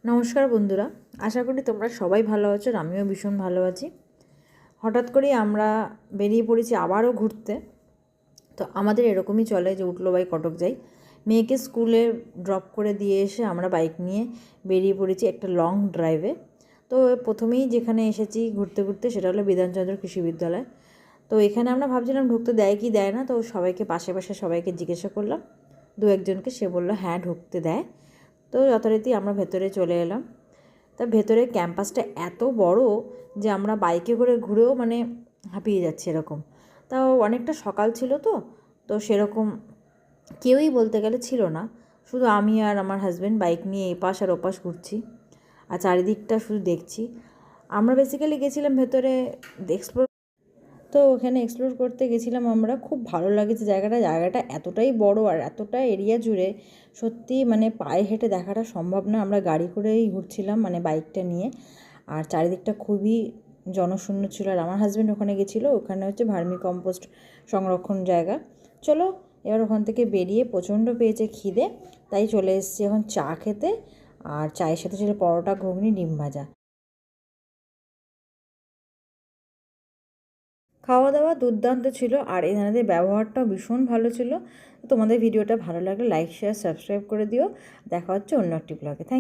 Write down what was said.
নমস্কার বন্ধুরা, আশা করি তোমরা সবাই ভালো আছো। আমিও ভীষণ ভালো আছি। হঠাৎ করেই আমরা বেরিয়ে পড়েছি আবারও ঘুরতে। তো আমাদের এরকমই চলে যে উঠলো বাই কটক যাই। মেয়েকে স্কুলে ড্রপ করে দিয়ে এসে আমরা বাইক নিয়ে বেরিয়ে পড়েছি একটা লং ড্রাইভে। তো প্রথমেই যেখানে এসেছি ঘুরতে ঘুরতে সেটা হলো বিধানচন্দ্র কৃষি বিদ্যালয়। তো এখানে আমরা ভাবছিলাম ঢুকতে দেয় কি দেয় না, তো সবাইকে পাশে পাশে সবাইকে জিজ্ঞাসা করলাম, দু একজনকে, সে বললো হ্যাঁ ঢুকতে দেয়। তো যথারীতি আমরা ভেতরে চলে এলাম। তা ভেতরে ক্যাম্পাসটা এত বড় যে আমরা বাইকে করে ঘুরেও মানে হাঁপিয়ে যাচ্ছে এরকম। তাও অনেকটা সকাল ছিল, তো তো সেরকম কেউই বলতে গেলে ছিল না, শুধু আমি আর আমার হাজব্যান্ড বাইক নিয়ে এপাশ আর ওপাশ ঘুরছি আর চারিদিকটা শুধু দেখছি। আমরা বেসিক্যালি গেছিলাম ভেতরে এক্সপ্লোর। তো ওখানে এক্সপ্লোর করতে গেছিলাম আমরা, খুব ভালো লাগেছে জায়গাটা এতটাই বড় আর এতটা এরিয়া জুড়ে সত্যি মানে পায়ে হেঁটে দেখাটা সম্ভব না। আমরা গাড়ি করেই ঘুরছিলাম, মানে বাইকটা নিয়ে, আর চারিদিকটা খুবই জনশূন্য ছিল। আর আমার হাজব্যান্ড ওখানে গেছিলো, ওখানে হচ্ছে ভার্মি কম্পোস্ট সংরক্ষণ জায়গা। চলো এবার ওখান থেকে বেরিয়ে প্রচণ্ড পেয়েছে খিদে, তাই চলে এসেছি এখন চা খেতে। আর চায়ের সাথে ছিল পরোটা, ঘুগনি, ডিম ভাজা। খাওয়া দাওয়া দুর্দান্ত ছিল আর এনাদের ব্যবহারটাও ভীষণ ভালো ছিল। তোমাদের ভিডিওটা ভালো লাগলে লাইক, শেয়ার, সাবস্ক্রাইব করে দিও। দেখা হচ্ছে অন্য একটি ব্লগে। থ্যাংক